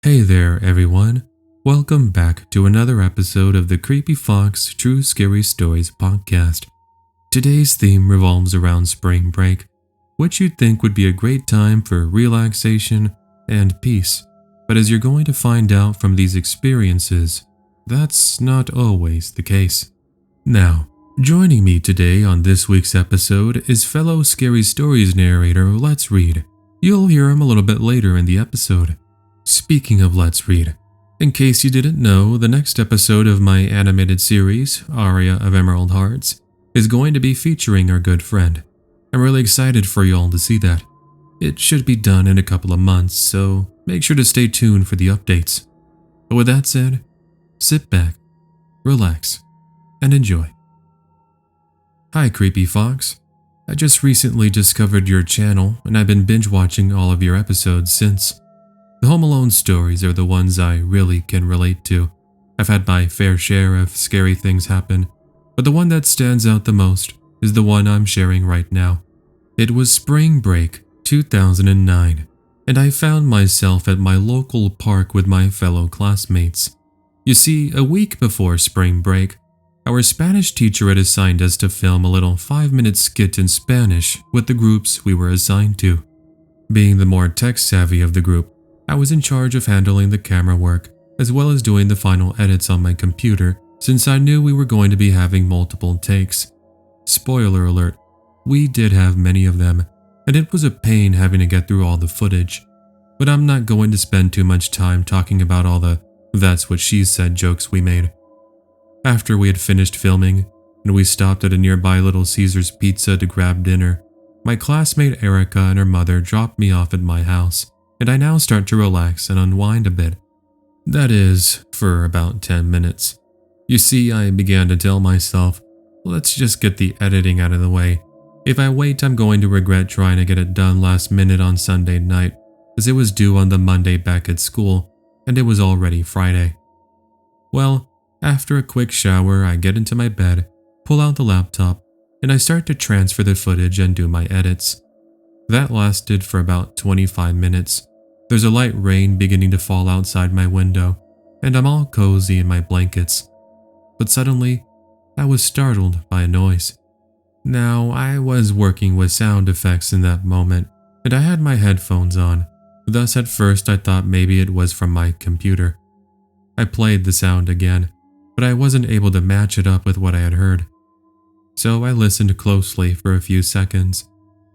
Hey there, everyone. Welcome back to another episode of the Creepy Fox True Scary Stories podcast. Today's theme revolves around spring break, which you'd think would be a great time for relaxation and peace. But as you're going to find out from these experiences, that's not always the case. Now, joining me today on this week's episode is fellow Scary Stories narrator Let's Read. You'll hear him a little bit later in the episode. Speaking of Let's Read, in case you didn't know, the next episode of my animated series, Aria of Emerald Hearts, is going to be featuring our good friend. I'm really excited for y'all to see that. It should be done in a couple of months, so make sure to stay tuned for the updates. But with that said, sit back, relax, and enjoy. Hi Creepy Fox. I just recently discovered your channel and I've been binge watching all of your episodes since. The Home Alone stories are the ones I really can relate to. I've had my fair share of scary things happen, but the one that stands out the most is the one I'm sharing right now. It was spring break 2009, and I found myself at my local park with my fellow classmates. You see, a week before spring break, our Spanish teacher had assigned us to film a little 5-minute skit in Spanish with the groups we were assigned to. Being the more tech-savvy of the group, I was in charge of handling the camera work, as well as doing the final edits on my computer since I knew we were going to be having multiple takes. Spoiler alert, we did have many of them, and it was a pain having to get through all the footage. But I'm not going to spend too much time talking about all the "that's what she said" jokes we made. After we had finished filming, and we stopped at a nearby Little Caesars Pizza to grab dinner, my classmate Erica and her mother dropped me off at my house. And I now start to relax and unwind a bit. That is, for about 10 minutes. You see, I began to tell myself, let's just get the editing out of the way. If I wait, I'm going to regret trying to get it done last minute on Sunday night, as it was due on the Monday back at school, and it was already Friday. Well, after a quick shower, I get into my bed, pull out the laptop, and I start to transfer the footage and do my edits. That lasted for about 25 minutes. There's a light rain beginning to fall outside my window, and I'm all cozy in my blankets. But suddenly, I was startled by a noise. Now, I was working with sound effects in that moment, and I had my headphones on. Thus, at first, I thought maybe it was from my computer. I played the sound again, but I wasn't able to match it up with what I had heard. So I listened closely for a few seconds,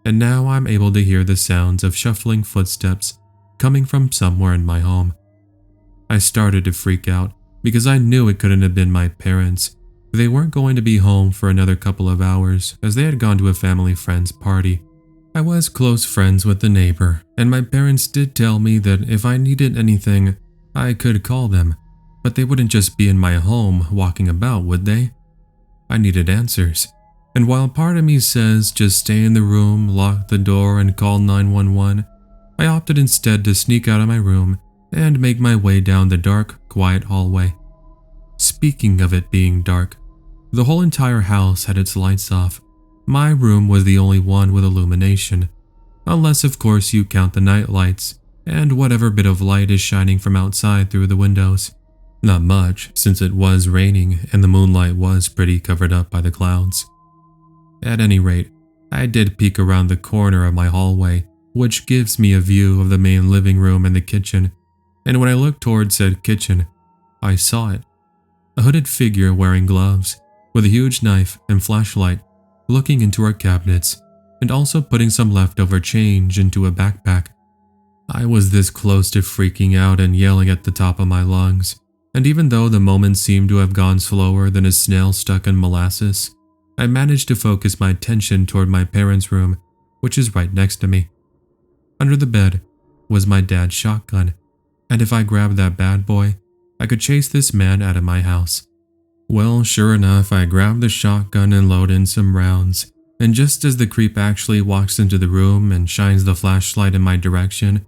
and now I'm able to hear the sounds of shuffling footsteps coming from somewhere in my home. I started to freak out because I knew it couldn't have been my parents. They weren't going to be home for another couple of hours as they had gone to a family friend's party. I was close friends with the neighbor, and my parents did tell me that if I needed anything, I could call them, but they wouldn't just be in my home walking about, would they? I needed answers. And while part of me says just stay in the room, lock the door, and call 911, I opted instead to sneak out of my room and make my way down the dark, quiet hallway. Speaking of it being dark, the whole entire house had its lights off. My room was the only one with illumination, unless of course you count the night lights and whatever bit of light is shining from outside through the windows. Not much, since it was raining and the moonlight was pretty covered up by the clouds. At any rate, I did peek around the corner of my hallway, which gives me a view of the main living room and the kitchen, and when I looked towards said kitchen, I saw it. A hooded figure wearing gloves, with a huge knife and flashlight, looking into our cabinets, and also putting some leftover change into a backpack. I was this close to freaking out and yelling at the top of my lungs, and even though the moment seemed to have gone slower than a snail stuck in molasses, I managed to focus my attention toward my parents' room, which is right next to me. Under the bed was my dad's shotgun, and if I grabbed that bad boy, I could chase this man out of my house. Well, sure enough, I grabbed the shotgun and load in some rounds, and just as the creep actually walks into the room and shines the flashlight in my direction,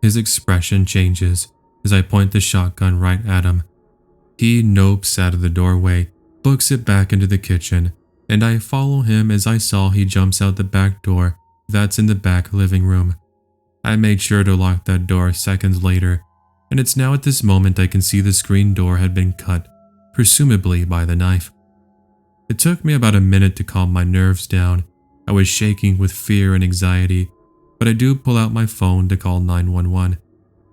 his expression changes as I point the shotgun right at him. He nopes out of the doorway, books it back into the kitchen, and I follow him as I saw he jumps out the back door that's in the back living room. I made sure to lock that door seconds later, and it's now at this moment I can see the screen door had been cut, presumably by the knife. It took me about a minute to calm my nerves down. I was shaking with fear and anxiety, but I do pull out my phone to call 911.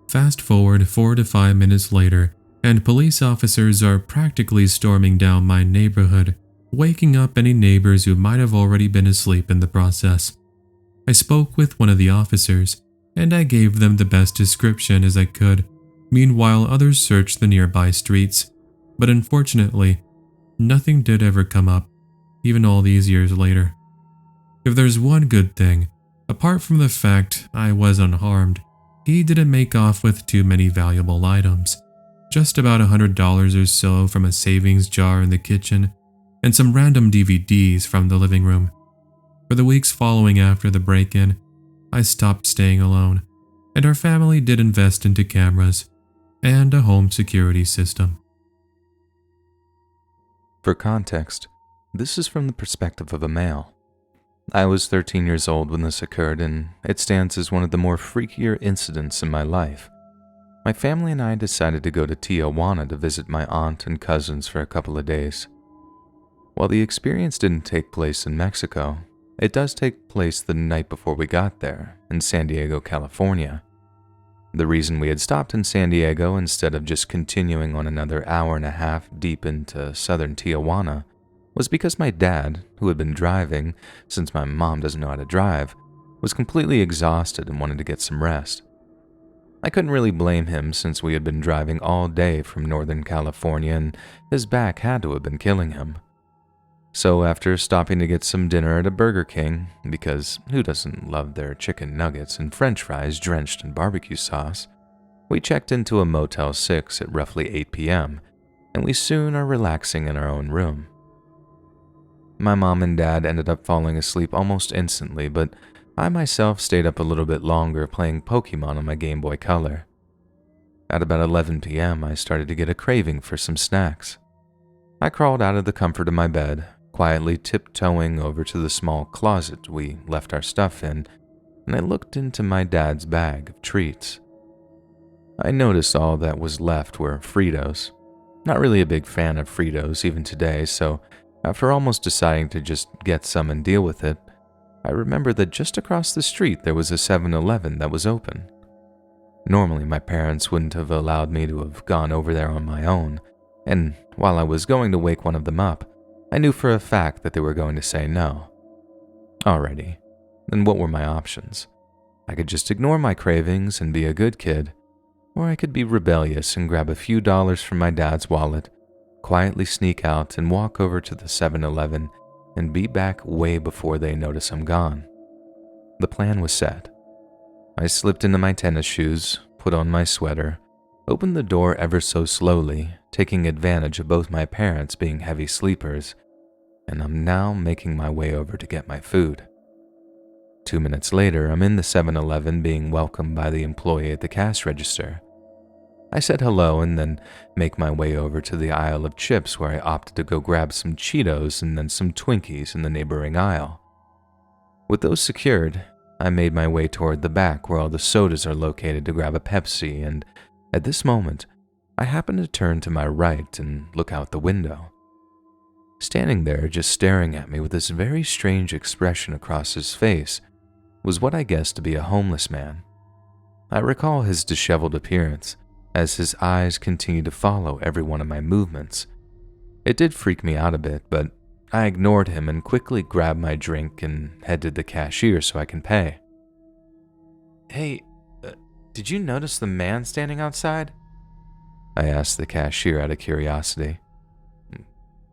Fast forward 4 to 5 minutes later, and police officers are practically storming down my neighborhood, waking up any neighbors who might have already been asleep in the process. I spoke with one of the officers, and I gave them the best description as I could. Meanwhile, others searched the nearby streets, but unfortunately, nothing did ever come up, even all these years later. If there's one good thing, apart from the fact I was unharmed, he didn't make off with too many valuable items. Just about $100 or so from a savings jar in the kitchen, and some random DVDs from the living room. For the weeks following after the break-in, I stopped staying alone, and our family did invest into cameras and a home security system. For context, this is from the perspective of a male. I was 13 years old when this occurred, and it stands as one of the more freakier incidents in my life. My family and I decided to go to Tijuana to visit my aunt and cousins for a couple of days. While the experience didn't take place in Mexico, it does take place the night before we got there, in San Diego, California. The reason we had stopped in San Diego instead of just continuing on another hour and a half deep into southern Tijuana was because my dad, who had been driving, since my mom doesn't know how to drive, was completely exhausted and wanted to get some rest. I couldn't really blame him since we had been driving all day from Northern California and his back had to have been killing him. So after stopping to get some dinner at a Burger King, because who doesn't love their chicken nuggets and french fries drenched in barbecue sauce, we checked into a Motel 6 at roughly 8 p.m., and we soon are relaxing in our own room. My mom and dad ended up falling asleep almost instantly, but I myself stayed up a little bit longer playing Pokemon on my Game Boy Color. At about 11 p.m., I started to get a craving for some snacks. I crawled out of the comfort of my bed, quietly tiptoeing over to the small closet we left our stuff in, and I looked into my dad's bag of treats. I noticed all that was left were Fritos. Not really a big fan of Fritos even today, so after almost deciding to just get some and deal with it, I remembered that just across the street there was a 7-Eleven that was open. Normally my parents wouldn't have allowed me to have gone over there on my own, and while I was going to wake one of them up, I knew for a fact that they were going to say no. Alrighty, then what were my options? I could just ignore my cravings and be a good kid, or I could be rebellious and grab a few dollars from my dad's wallet, quietly sneak out and walk over to the 7-Eleven and be back way before they notice I'm gone. The plan was set. I slipped into my tennis shoes, put on my sweater, opened the door ever so slowly, taking advantage of both my parents being heavy sleepers, and I'm now making my way over to get my food. 2 minutes later, I'm in the 7-Eleven being welcomed by the employee at the cash register. I said hello and then make my way over to the aisle of chips where I opted to go grab some Cheetos and then some Twinkies in the neighboring aisle. With those secured, I made my way toward the back where all the sodas are located to grab a Pepsi, and at this moment, I happened to turn to my right and look out the window. Standing there just staring at me with this very strange expression across his face was what I guessed to be a homeless man. I recall his disheveled appearance, as his eyes continued to follow every one of my movements. It did freak me out a bit, but I ignored him and quickly grabbed my drink and headed to the cashier so I can pay. "Hey, did you notice the man standing outside?" I asked the cashier out of curiosity.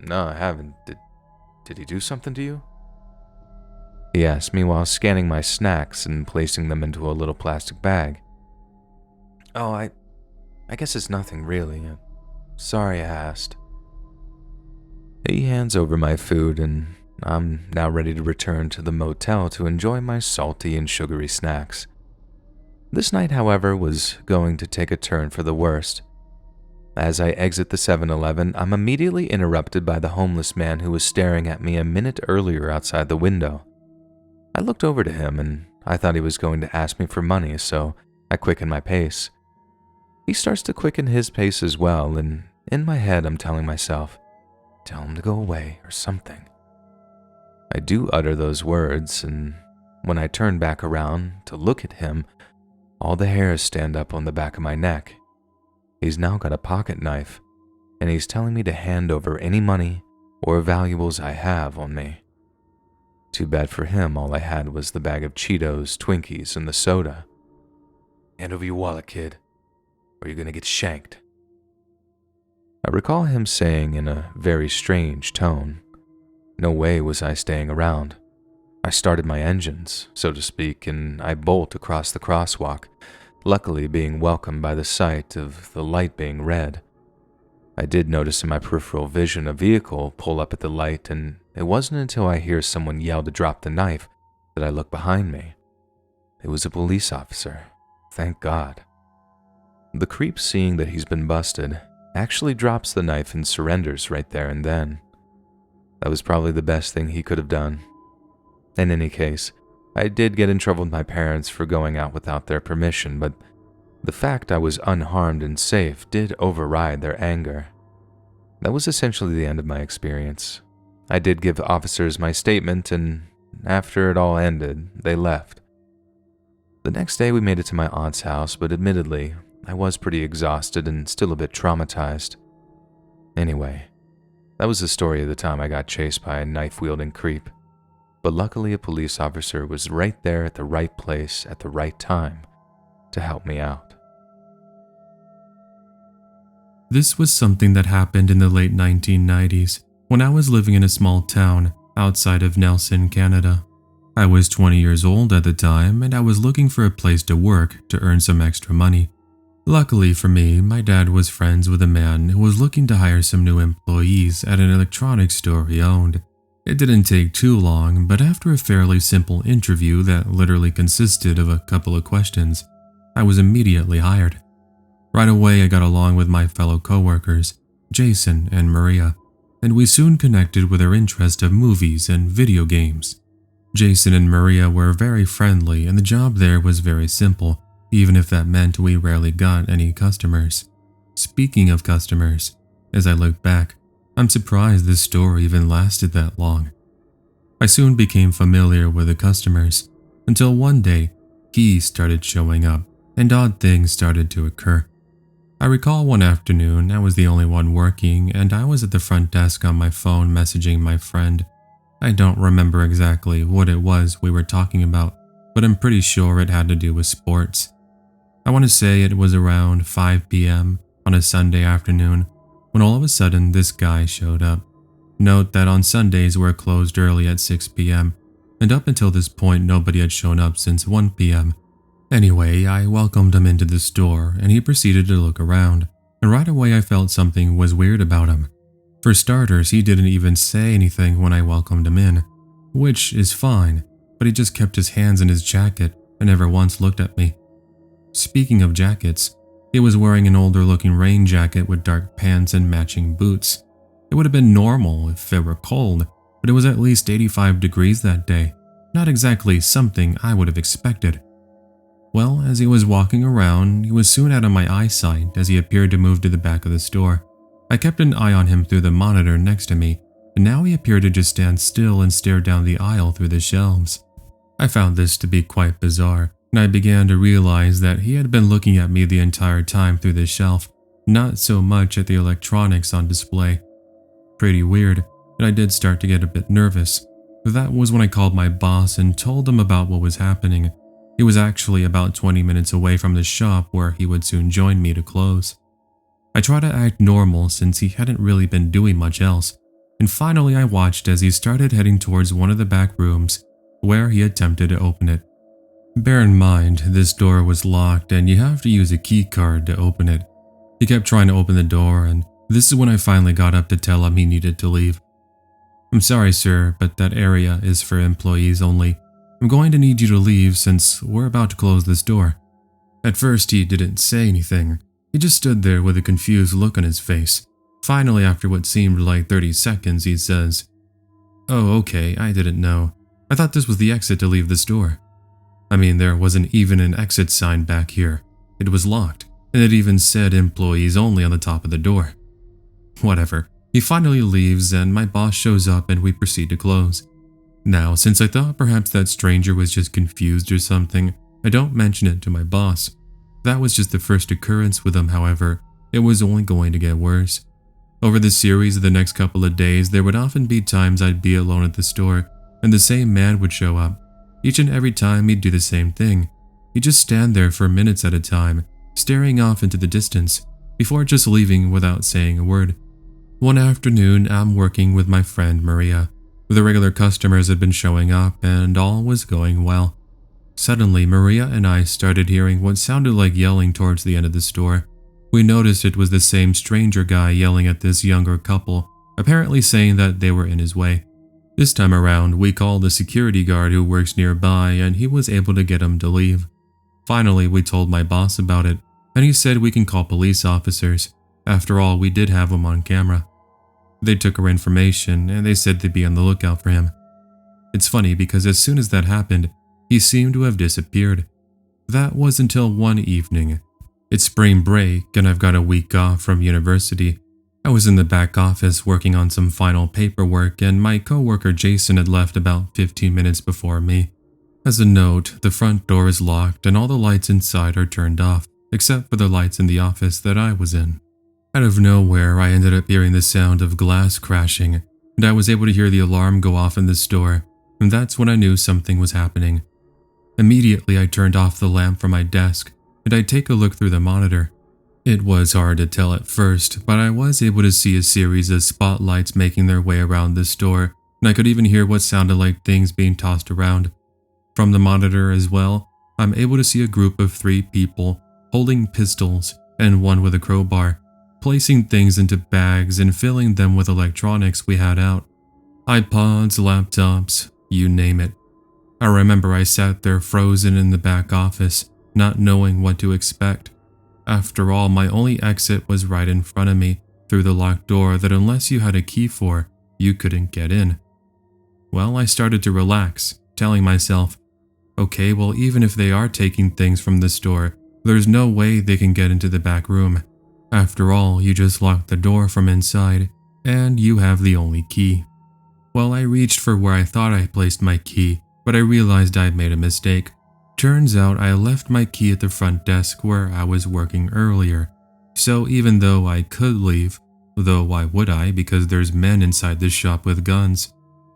"No, I haven't. Did he do something to you?" He asked me while scanning my snacks and placing them into a little plastic bag. "Oh, I guess it's nothing really. Sorry I asked." He hands over my food and I'm now ready to return to the motel to enjoy my salty and sugary snacks. This night, however, was going to take a turn for the worst. As I exit the 7-Eleven, I'm immediately interrupted by the homeless man who was staring at me a minute earlier outside the window. I looked over to him and I thought he was going to ask me for money, so I quickened my pace. He starts to quicken his pace as well, and in my head I'm telling myself, tell him to go away or something. I do utter those words, and when I turn back around to look at him, all the hairs stand up on the back of my neck. He's now got a pocket knife, and he's telling me to hand over any money or valuables I have on me. Too bad for him, all I had was the bag of Cheetos, Twinkies, and the soda. Hand over your wallet, kid, or you're gonna get shanked. I recall him saying in a very strange tone. No way was I staying around. I started my engines, so to speak, and I bolt across the crosswalk, luckily being welcomed by the sight of the light being red. I did notice in my peripheral vision a vehicle pull up at the light, and it wasn't until I hear someone yell to drop the knife that I look behind me. It was a police officer, thank God. The creep, seeing that he's been busted, actually drops the knife and surrenders right there and then. That was probably the best thing he could have done. In any case, I did get in trouble with my parents for going out without their permission, but the fact I was unharmed and safe did override their anger. That was essentially the end of my experience. I did give officers my statement, and after it all ended, they left. The next day we made it to my aunt's house, but admittedly, I was pretty exhausted and still a bit traumatized. Anyway, that was the story of the time I got chased by a knife-wielding creep. But luckily a police officer was right there at the right place at the right time to help me out. This was something that happened in the late 1990s when I was living in a small town outside of Nelson, Canada. I was 20 years old at the time, and I was looking for a place to work to earn some extra money. Luckily for me, my dad was friends with a man who was looking to hire some new employees at an electronics store he owned. It didn't take too long, but after a fairly simple interview that literally consisted of a couple of questions, I was immediately hired. Right away, I got along with my fellow coworkers, Jason and Maria, and we soon connected with our interest of movies and video games. Jason and Maria were very friendly, and the job there was very simple, even if that meant we rarely got any customers. Speaking of customers, as I look back, I'm surprised this story even lasted that long. I soon became familiar with the customers, until one day, he started showing up, and odd things started to occur. I recall one afternoon I was the only one working, and I was at the front desk on my phone messaging my friend. I don't remember exactly what it was we were talking about, but I'm pretty sure it had to do with sports. I want to say it was around 5 p.m. on a Sunday afternoon, when all of a sudden this guy showed up. Note that on Sundays we're closed early at 6 p.m., and up until this point nobody had shown up since 1 p.m. Anyway, I welcomed him into the store, and he proceeded to look around, and right away I felt something was weird about him. For starters, he didn't even say anything when I welcomed him in, which is fine, but he just kept his hands in his jacket and never once looked at me. Speaking of jackets, he was wearing an older-looking rain jacket with dark pants and matching boots. It would have been normal if it were cold, but it was at least 85 degrees that day, not exactly something I would have expected. Well, as he was walking around, he was soon out of my eyesight as he appeared to move to the back of the store. I kept an eye on him through the monitor next to me, and now he appeared to just stand still and stare down the aisle through the shelves. I found this to be quite bizarre, and I began to realize that he had been looking at me the entire time through the shelf, not so much at the electronics on display. Pretty weird, and I did start to get a bit nervous. That was when I called my boss and told him about what was happening. He was actually about 20 minutes away from the shop where he would soon join me to close. I tried to act normal since he hadn't really been doing much else, and finally I watched as he started heading towards one of the back rooms where he attempted to open it. Bear in mind, this door was locked and you have to use a key card to open it. He kept trying to open the door, and this is when I finally got up to tell him he needed to leave. "I'm sorry, sir, but that area is for employees only. I'm going to need you to leave since we're about to close this door." At first, he didn't say anything. He just stood there with a confused look on his face. Finally, after what seemed like 30 seconds, he says, "Oh, okay, I didn't know. I thought this was the exit to leave the store. I mean, there wasn't even an exit sign back here. It was locked, and it even said employees only on the top of the door. Whatever. He finally leaves and my boss shows up and we proceed to close. Now, since I thought perhaps that stranger was just confused or something, I don't mention it to my boss. That was just the first occurrence with him, however. It was only going to get worse. Over the series of the next couple of days, there would often be times I'd be alone at the store, and the same man would show up. Each and every time he'd do the same thing. He'd just stand there for minutes at a time, staring off into the distance, before just leaving without saying a word. One afternoon, I'm working with my friend Maria. The regular customers had been showing up, and all was going well. Suddenly, Maria and I started hearing what sounded like yelling towards the end of the store. We noticed it was the same stranger guy yelling at this younger couple, apparently saying that they were in his way. This time around, we called the security guard who works nearby and he was able to get him to leave. Finally, we told my boss about it, and he said we can call police officers. After all, we did have him on camera. They took our information and they said they'd be on the lookout for him. It's funny because as soon as that happened, he seemed to have disappeared. That was until one evening. It's spring break and I've got a week off from university. I was in the back office working on some final paperwork and my coworker Jason had left about 15 minutes before me. As a note, the front door is locked and all the lights inside are turned off, except for the lights in the office that I was in. Out of nowhere, I ended up hearing the sound of glass crashing, and I was able to hear the alarm go off in the store, and that's when I knew something was happening. Immediately, I turned off the lamp from my desk, and I take a look through the monitor. It was hard to tell at first, but I was able to see a series of spotlights making their way around the store, and I could even hear what sounded like things being tossed around. From the monitor as well, I'm able to see a group of 3 people holding pistols and one with a crowbar, placing things into bags and filling them with electronics we had out. iPods, laptops, you name it. I remember I sat there frozen in the back office, not knowing what to expect. After all, my only exit was right in front of me, through the locked door that unless you had a key for, you couldn't get in. Well, I started to relax, telling myself, okay, well, even if they are taking things from the store, there's no way they can get into the back room. After all, you just locked the door from inside, and you have the only key. Well, I reached for where I thought I placed my key, but I realized I'd made a mistake. Turns out I left my key at the front desk where I was working earlier. So even though I could leave, though why would I because there's men inside this shop with guns,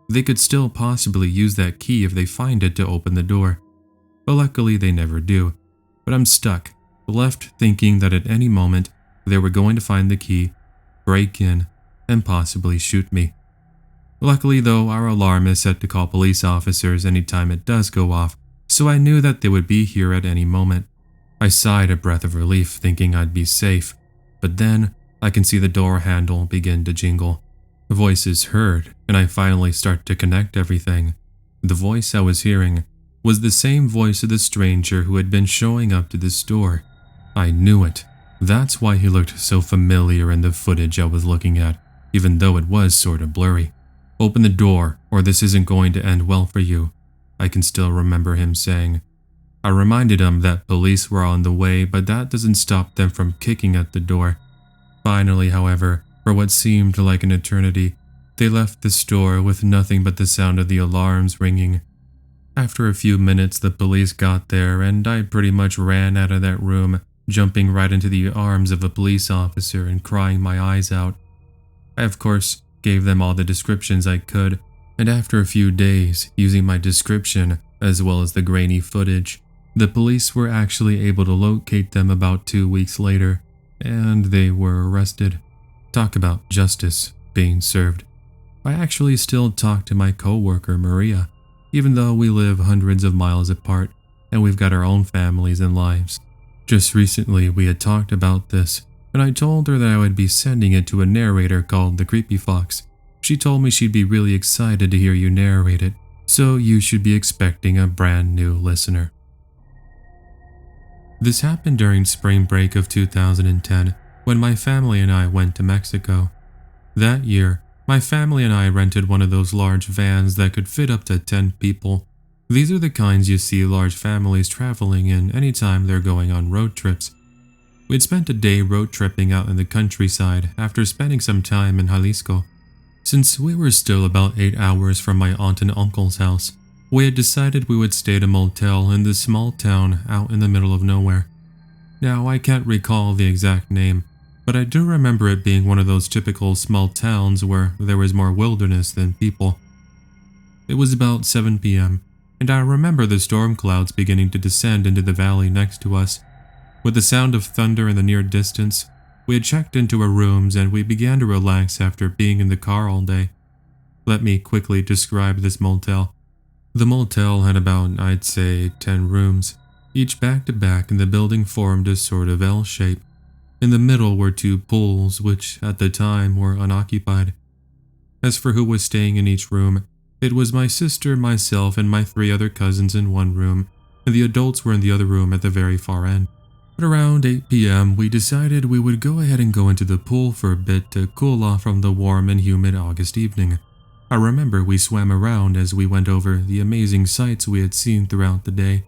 they could still possibly use that key if they find it to open the door. But luckily they never do. But I'm stuck, left thinking that at any moment they were going to find the key, break in, and possibly shoot me. Luckily though, our alarm is set to call police officers anytime it does go off, so I knew that they would be here at any moment. I sighed a breath of relief thinking I'd be safe, but then I can see the door handle begin to jingle. The voice is heard, and I finally start to connect everything. The voice I was hearing was the same voice of the stranger who had been showing up to the store. I knew it. That's why he looked so familiar in the footage I was looking at, even though it was sort of blurry. Open the door, or this isn't going to end well for you, I can still remember him saying. I reminded him that police were on the way, but that doesn't stop them from kicking at the door. Finally, however, for what seemed like an eternity, they left the store with nothing but the sound of the alarms ringing. After a few minutes, the police got there, and I pretty much ran out of that room, jumping right into the arms of a police officer and crying my eyes out. I, of course, gave them all the descriptions I could, and after a few days, using my description as well as the grainy footage, the police were actually able to locate them about 2 weeks later, and they were arrested. Talk about justice being served. I actually still talk to my coworker Maria, even though we live hundreds of miles apart and we've got our own families and lives. Just recently we had talked about this, and I told her that I would be sending it to a narrator called the Creepy Fox. She told me she'd be really excited to hear you narrate it, so you should be expecting a brand new listener. This happened during spring break of 2010, when my family and I went to Mexico. That year, my family and I rented one of those large vans that could fit up to 10 people. These are the kinds you see large families traveling in anytime they're going on road trips. We'd spent a day road tripping out in the countryside after spending some time in Jalisco. Since we were still about 8 hours from my aunt and uncle's house, we had decided we would stay at a motel in this small town out in the middle of nowhere. Now, I can't recall the exact name, but I do remember it being one of those typical small towns where there was more wilderness than people. It was about 7 p.m., and I remember the storm clouds beginning to descend into the valley next to us. With the sound of thunder in the near distance, we had checked into our rooms and we began to relax after being in the car all day. Let me quickly describe this motel. The motel had about, I'd say, 10 rooms, each back to back, and the building formed a sort of L shape. In the middle were 2 pools, which at the time were unoccupied. As for who was staying in each room, it was my sister, myself, and my 3 other cousins in one room, and the adults were in the other room at the very far end. At around 8 p.m., we decided we would go ahead and go into the pool for a bit to cool off from the warm and humid August evening. I remember we swam around as we went over the amazing sights we had seen throughout the day.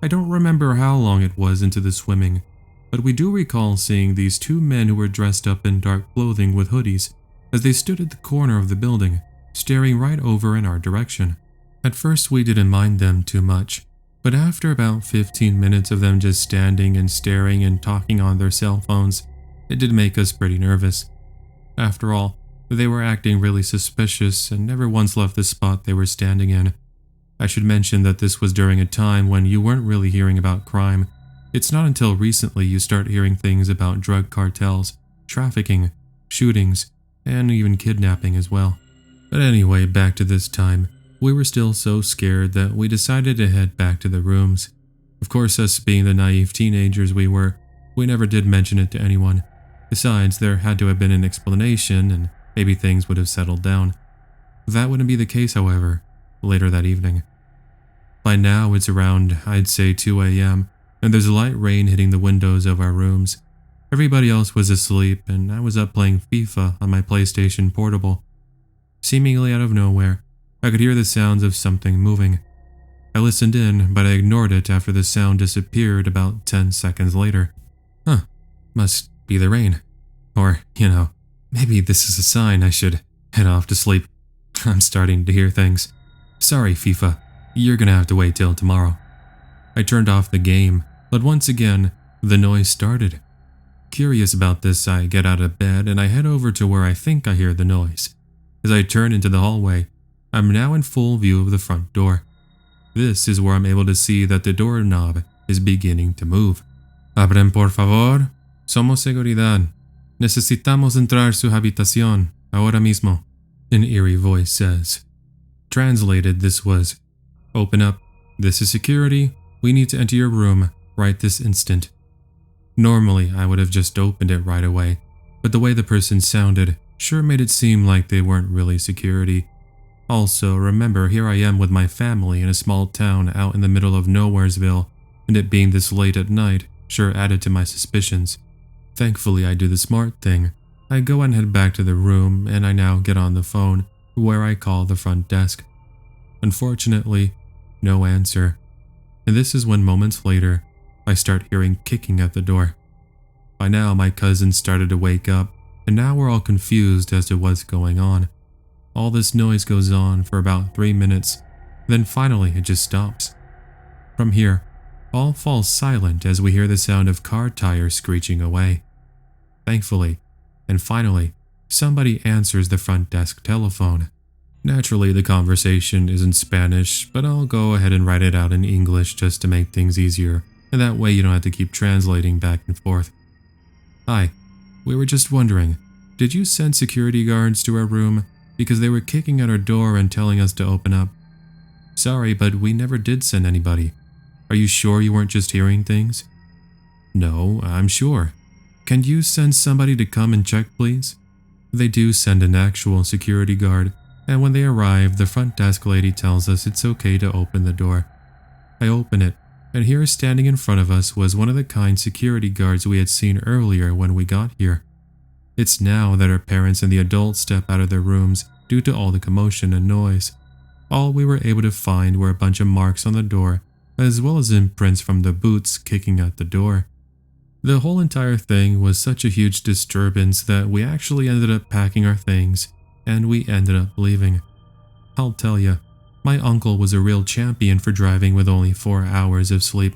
I don't remember how long it was into the swimming, but we do recall seeing these 2 men who were dressed up in dark clothing with hoodies as they stood at the corner of the building, staring right over in our direction. At first we didn't mind them too much, but after about 15 minutes of them just standing and staring and talking on their cell phones, it did make us pretty nervous. After all, they were acting really suspicious and never once left the spot they were standing in. I should mention that this was during a time when you weren't really hearing about crime. It's not until recently you start hearing things about drug cartels, trafficking, shootings, and even kidnapping as well. But anyway, back to this time. We were still so scared that we decided to head back to the rooms. Of course, us being the naive teenagers we were, we never did mention it to anyone. Besides, there had to have been an explanation and maybe things would have settled down. That wouldn't be the case, however, later that evening. By now, it's around, I'd say 2 a.m., and there's a light rain hitting the windows of our rooms. Everybody else was asleep, and I was up playing FIFA on my PlayStation Portable. Seemingly out of nowhere, I could hear the sounds of something moving. I listened in, but I ignored it after the sound disappeared about 10 seconds later. Must be the rain. Or, maybe this is a sign I should head off to sleep. I'm starting to hear things. Sorry, FIFA. You're gonna have to wait till tomorrow. I turned off the game, but once again, the noise started. Curious about this, I get out of bed and I head over to where I think I hear the noise. As I turn into the hallway, I'm now in full view of the front door. This is where I'm able to see that the doorknob is beginning to move. Abren por favor. Somos seguridad. Necesitamos entrar su habitación ahora mismo, an eerie voice says. Translated, this was, "Open up. This is security. We need to enter your room right this instant." Normally, I would have just opened it right away, but the way the person sounded sure made it seem like they weren't really security. Also, remember, here I am with my family in a small town out in the middle of Nowheresville, and it being this late at night sure added to my suspicions. Thankfully, I do the smart thing. I go and head back to the room, and I now get on the phone, where I call the front desk. Unfortunately, no answer. And this is when moments later, I start hearing kicking at the door. By now, my cousins started to wake up, and now we're all confused as to what's going on. All this noise goes on for about 3 minutes, then finally it just stops. From here, all falls silent as we hear the sound of car tires screeching away. Thankfully, and finally, somebody answers the front desk telephone. Naturally, the conversation is in Spanish, but I'll go ahead and write it out in English just to make things easier, and that way you don't have to keep translating back and forth. Hi, we were just wondering, did you send security guards to our room because they were kicking at our door and telling us to open up? Sorry, but we never did send anybody. Are you sure you weren't just hearing things? No, I'm sure. Can you send somebody to come and check, please? They do send an actual security guard, and when they arrive, the front desk lady tells us it's okay to open the door. I open it, and here standing in front of us was one of the kind security guards we had seen earlier when we got here. It's now that our parents and the adults step out of their rooms due to all the commotion and noise. All we were able to find were a bunch of marks on the door, as well as imprints from the boots kicking at the door. The whole entire thing was such a huge disturbance that we actually ended up packing our things and we ended up leaving. I'll tell you, my uncle was a real champion for driving with only 4 hours of sleep.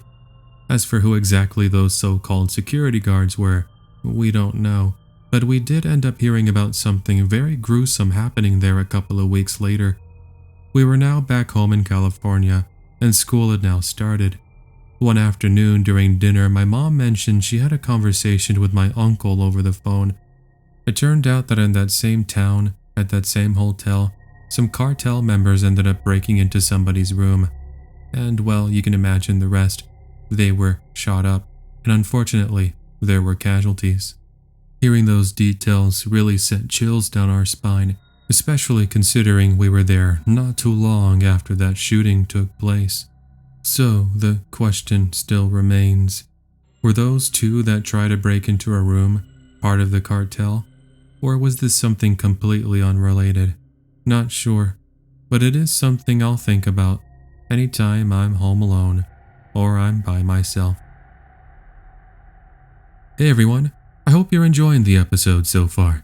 As for who exactly those so-called security guards were, we don't know, but we did end up hearing about something very gruesome happening there a couple of weeks later. We were now back home in California, and school had now started. One afternoon during dinner, my mom mentioned she had a conversation with my uncle over the phone. It turned out that in that same town, at that same hotel, some cartel members ended up breaking into somebody's room. And well, you can imagine the rest. They were shot up, and unfortunately, there were casualties. Hearing those details really sent chills down our spine, especially considering we were there not too long after that shooting took place. So the question still remains, were those two that tried to break into a room part of the cartel? Or was this something completely unrelated? Not sure, but it is something I'll think about anytime I'm home alone or I'm by myself. Hey everyone, I hope you're enjoying the episode so far.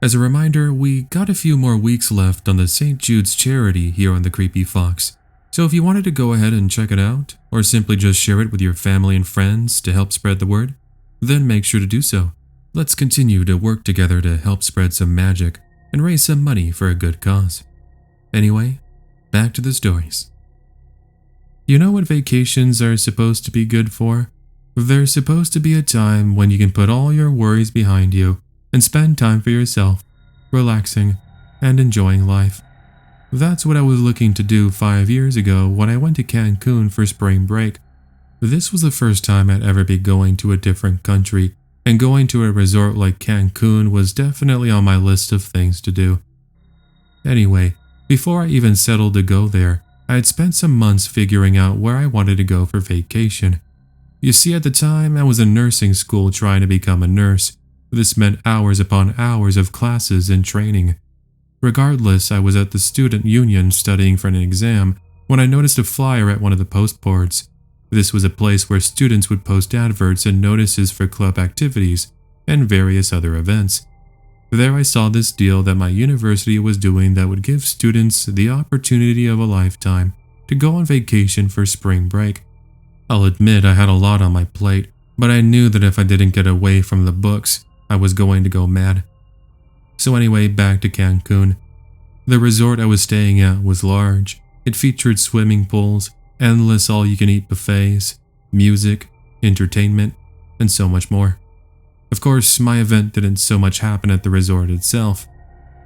As a reminder, we got a few more weeks left on the St. Jude's charity here on the Creepy Fox. So if you wanted to go ahead and check it out, or simply just share it with your family and friends to help spread the word, then make sure to do so. Let's continue to work together to help spread some magic and raise some money for a good cause. Anyway, back to the stories. You know what vacations are supposed to be good for? They're supposed to be a time when you can put all your worries behind you and spend time for yourself, relaxing and enjoying life. That's what I was looking to do 5 years ago when I went to Cancun for spring break. This was the first time I'd ever be going to a different country, and going to a resort like Cancun was definitely on my list of things to do. Anyway, before I even settled to go there, I had spent some months figuring out where I wanted to go for vacation. You see, at the time, I was in nursing school trying to become a nurse. This meant hours upon hours of classes and training. Regardless, I was at the student union studying for an exam when I noticed a flyer at one of the post boards. This was a place where students would post adverts and notices for club activities and various other events. There I saw this deal that my university was doing that would give students the opportunity of a lifetime to go on vacation for spring break. I'll admit I had a lot on my plate, but I knew that if I didn't get away from the books, I was going to go mad. So anyway, back to Cancun. The resort I was staying at was large. It featured swimming pools, endless all-you-can-eat buffets, music, entertainment, and so much more. Of course, my event didn't so much happen at the resort itself.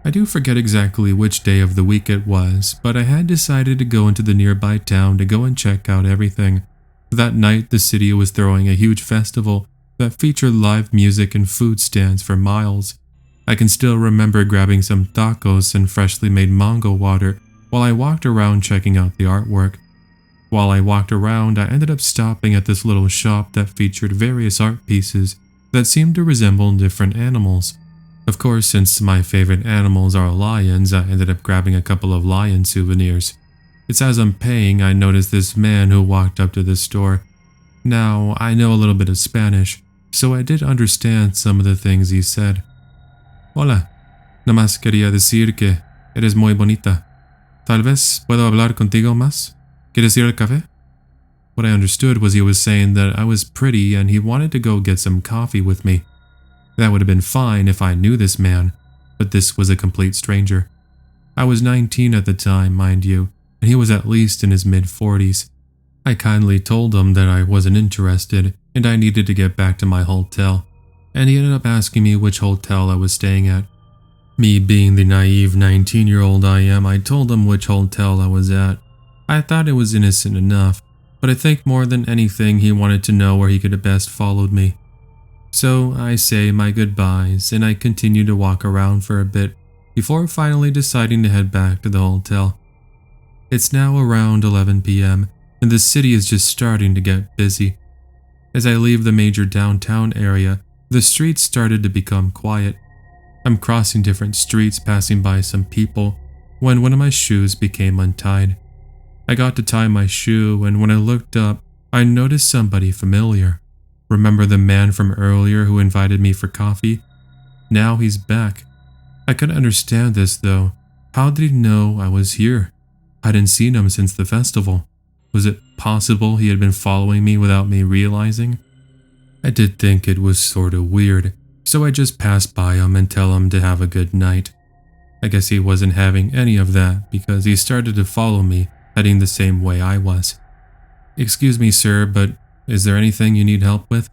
I do forget exactly which day of the week it was, but I had decided to go into the nearby town to go and check out everything. That night, the city was throwing a huge festival that featured live music and food stands for miles. I can still remember grabbing some tacos and freshly made mango water while I walked around checking out the artwork. While I walked around, I ended up stopping at this little shop that featured various art pieces that seemed to resemble different animals. Of course, since my favorite animals are lions, I ended up grabbing a couple of lion souvenirs. It's as I'm paying, I noticed this man who walked up to the store. Now, I know a little bit of Spanish, so I did understand some of the things he said. Hola, nomás quería decir que eres muy bonita. Tal vez puedo hablar contigo más? ¿Quieres ir al café? What I understood was he was saying that I was pretty and he wanted to go get some coffee with me. That would have been fine if I knew this man, but this was a complete stranger. I was 19 at the time, mind you, and he was at least in his mid-40s. I kindly told him that I wasn't interested and I needed to get back to my hotel, and he ended up asking me which hotel I was staying at. Me being the naive 19-year-old I am, I told him which hotel I was at. I thought it was innocent enough, but I think more than anything he wanted to know where he could have best followed me. So I say my goodbyes and I continue to walk around for a bit before finally deciding to head back to the hotel. It's now around 11 p.m. and the city is just starting to get busy. As I leave the major downtown area, the streets started to become quiet. I'm crossing different streets passing by some people when one of my shoes became untied. I got to tie my shoe and when I looked up, I noticed somebody familiar. Remember the man from earlier who invited me for coffee? Now he's back. I couldn't understand this though. How did he know I was here? I hadn't seen him since the festival. Was it possible he had been following me without me realizing? I did think it was sort of weird, so I just passed by him and tell him to have a good night. I guess he wasn't having any of that because he started to follow me, heading the same way I was. "Excuse me, sir, but is there anything you need help with?"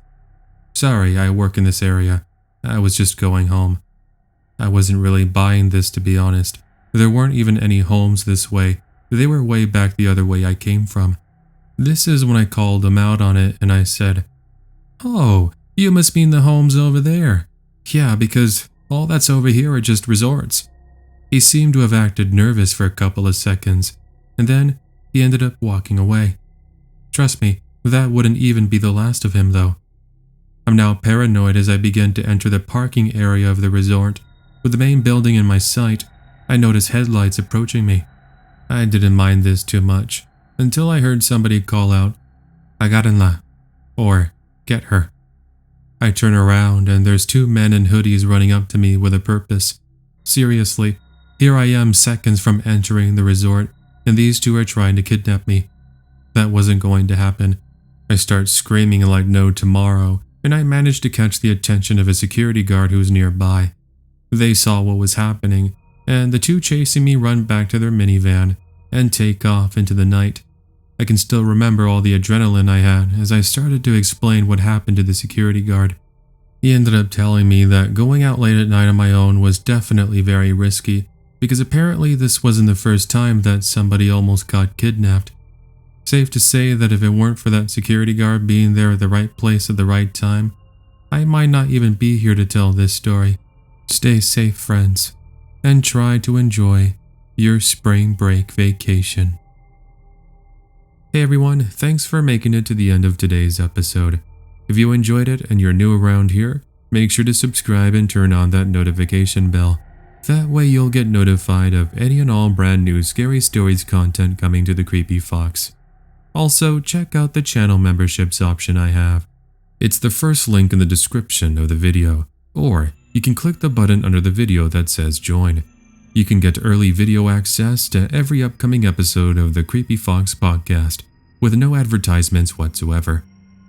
"Sorry, I work in this area. I was just going home." I wasn't really buying this, to be honest. There weren't even any homes this way. They were way back the other way I came from. This is when I called him out on it and I said, "Oh, you must mean the homes over there. Yeah, because all that's over here are just resorts." He seemed to have acted nervous for a couple of seconds, and then he ended up walking away. Trust me, that wouldn't even be the last of him though. I'm now paranoid as I begin to enter the parking area of the resort. With the main building in my sight, I notice headlights approaching me. I didn't mind this too much until I heard somebody call out, "Agárenla," or "Get her." I turn around and there's two men in hoodies running up to me with a purpose. Seriously, here I am seconds from entering the resort and these two are trying to kidnap me. That wasn't going to happen. I start screaming like no tomorrow and I managed to catch the attention of a security guard who was nearby. They saw what was happening and the two chasing me run back to their minivan and take off into the night. I can still remember all the adrenaline I had as I started to explain what happened to the security guard. He ended up telling me that going out late at night on my own was definitely very risky because apparently this wasn't the first time that somebody almost got kidnapped. Safe to say that if it weren't for that security guard being there at the right place at the right time, I might not even be here to tell this story. Stay safe, friends, and try to enjoy your spring break vacation. Hey everyone, thanks for making it to the end of today's episode. If you enjoyed it and you're new around here, make sure to subscribe and turn on that notification bell. That way you'll get notified of any and all brand new Scary Stories content coming to the Creepy Fox. Also, check out the channel memberships option I have. It's the first link in the description of the video, or you can click the button under the video that says join. You can get early video access to every upcoming episode of the Creepy Fox podcast, with no advertisements whatsoever.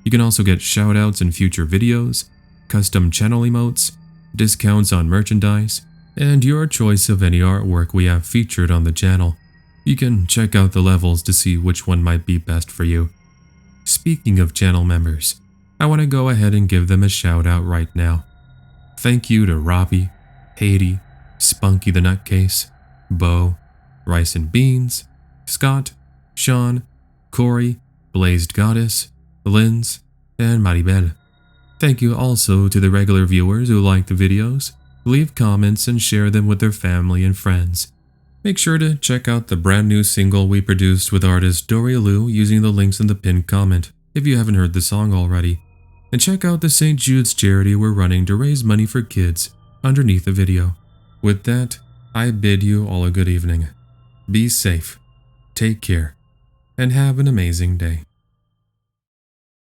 You can also get shoutouts in future videos, custom channel emotes, discounts on merchandise, and your choice of any artwork we have featured on the channel. You can check out the levels to see which one might be best for you. Speaking of channel members, I want to go ahead and give them a shout out right now. Thank you to Robbie, Haiti, Spunky the Nutcase, Bo, Rice and Beans, Scott, Sean, Corey, Blazed Goddess, Linz, and Maribel. Thank you also to the regular viewers who like the videos, leave comments, and share them with their family and friends. Make sure to check out the brand new single we produced with artist Dory Lou using the links in the pinned comment if you haven't heard the song already. And check out the St. Jude's charity we're running to raise money for kids underneath the video. With that, I bid you all a good evening. Be safe, take care, and have an amazing day.